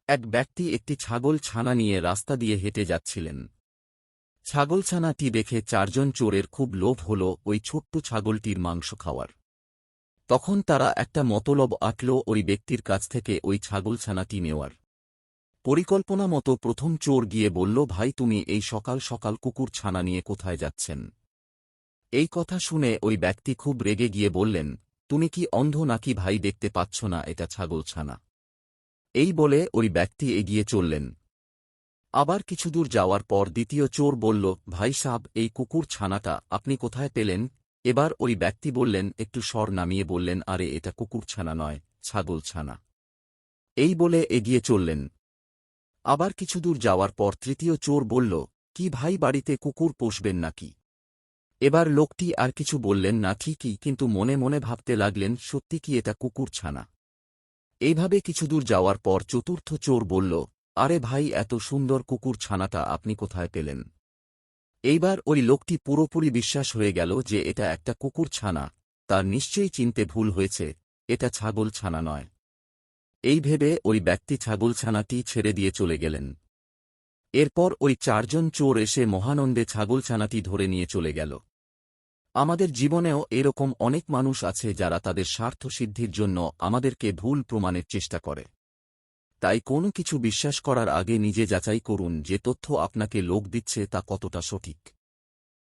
এক ব্যক্তি একটি ছাগল ছানা নিয়ে রাস্তা দিয়ে হেঁটে যাচ্ছিলেন। ছাগলছানাটি দেখে চারজন চোরের খুব লোভ হল ওই ছোট্ট ছাগলটির মাংস খাওয়ার। তখন তারা একটা মতলব আঁটল ওই ব্যক্তির কাছ থেকে ওই ছাগলছানাটি নেওয়ার। পরিকল্পনা মতো প্রথম চোর গিয়ে বলল, ভাই তুমি এই সকাল সকাল কুকুর ছানা নিয়ে কোথায় যাচ্ছেন? এই কথা শুনে ওই ব্যক্তি খুব রেগে গিয়ে বললেন, তুমি কি অন্ধ নাকি ভাই, দেখতে পাচ্ছ না এটা ছাগলছানা? এই বলে ওই ব্যক্তি এগিয়ে চললেন। আবার কিছুদূর যাওয়ার পর দ্বিতীয় চোর বলল, ভাই সাব এই কুকুর ছানাটা আপনি কোথায় পেলেন? এবার ওই ব্যক্তি বললেন, একটু স্বর নামিয়ে বললেন, আরে এটা কুকুর ছানা নয়, ছাগল ছানা। এই বলে এগিয়ে চললেন। আবার কিছুদূর যাওয়ার পর তৃতীয় চোর বলল, কি ভাই বাড়িতে কুকুর পোষবেন নাকি? এবার লোকটি আর কিছু বললেন না ঠিকই, কিন্তু মনে মনে ভাবতে লাগলেন, সত্যি কি এটা কুকুর ছানা? এইভাবে কিছুদূর যাওয়ার পর চতুর্থ চোর বলল, আরে ভাই এত সুন্দর কুকুর ছানাটা আপনি কোথায় পেলেন? এইবার ওই লোকটি পুরোপুরি বিশ্বাস হয়ে গেল যে এটা একটা কুকুর ছানা, তার নিশ্চয়ই চিনতে ভুল হয়েছে, এটা ছাগল ছানা নয়। এই ভেবে ওই ব্যক্তি ছাগলছানাটি ছেড়ে দিয়ে চলে গেলেন। এরপর ওই চারজন চোর এসে মহানন্দে ছাগলছানাটি ধরে নিয়ে চলে গেল। আমাদের জীবনেও এরকম অনেক মানুষ আছে যারা তাদের স্বার্থসিদ্ধির জন্য আমাদেরকে ভুল প্রমাণের চেষ্টা করে। তাই কোনো কিছু বিশ্বাস করার আগে নিজে যাচাই করুন যে তথ্য আপনাকে লোক দিচ্ছে তা কতটা সঠিক।